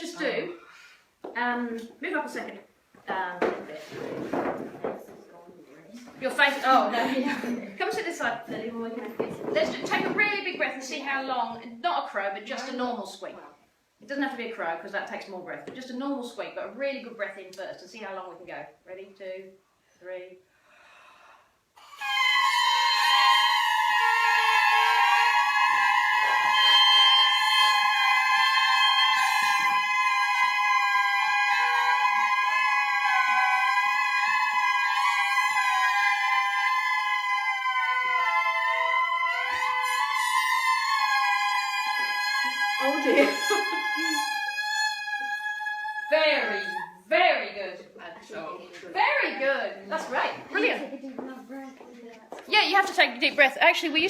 just do, move up a second. Your face, oh no. Come sit this side, Lily. Let's just take a really big breath and see how long, not a crow, but just a normal squeak. It doesn't have to be a crow because that takes more breath, but just a normal squeak, but a really good breath in first and see how long we can go. Ready? 2, 3. Oh dear. Very, very good. Very good. That's great. Brilliant. Yeah, you have to take a deep breath. Actually, we used